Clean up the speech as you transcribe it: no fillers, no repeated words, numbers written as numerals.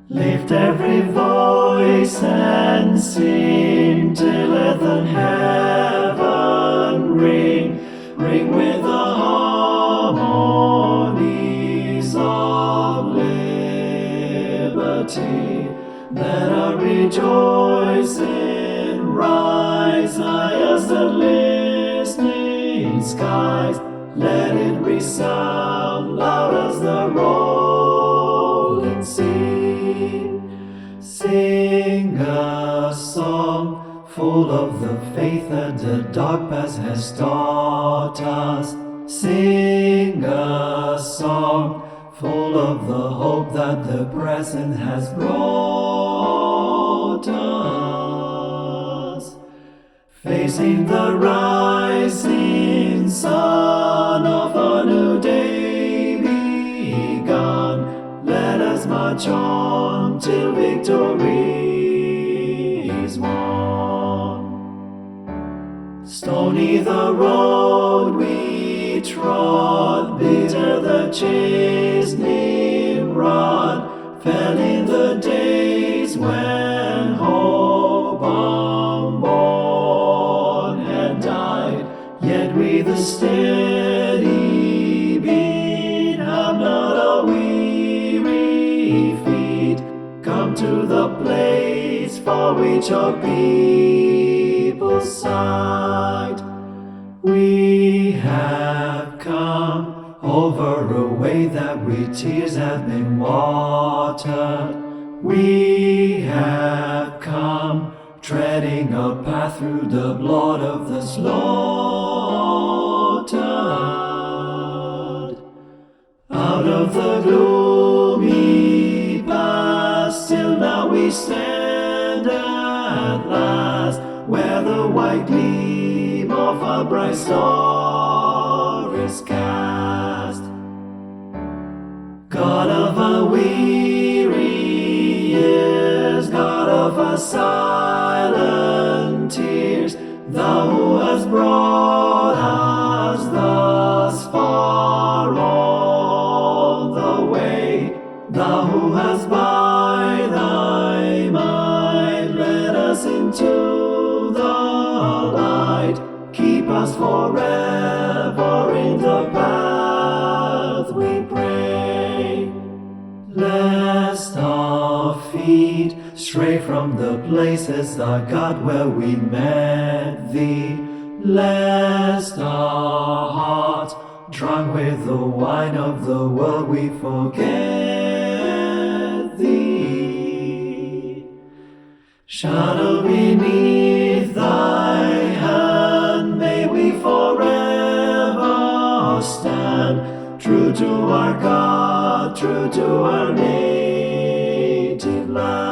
Lift every voice and sing till earth and heaven ring, ring with the harmonies of liberty. Let our rejoicing rise high as the listening skies. Let it resound loud as the rolling sea. Sing a song full of the faith that the dark past has taught us. Sing a song full of the hope that the present has brought us. Facing the rising sun of a new day begun, let us march on till victory is won. Stony the road we trod, bitter the chastening rod, fell in the days when hope unborn had died. Yet we the steady beat have not a weary feet, come to the place for which our people sighed. We have come over a way that with tears have been watered. We have come treading a path through the blood of the slaughtered. Out of the gloomy past, till now we stand at last, where the white gleam of a bright star is cast. God of a weary years, God of a silent tears, Thou who hast brought us thus far all the way, Thou who hast by Thy might led us into the light, keep us forever in the path we pray. Lest our feet stray from the places, our God, where we met Thee, lest our hearts, drunk with the wine of the world, we forget Thee. Shadow beneath Thy hand, may we forever stand, true to our God, true to our native land.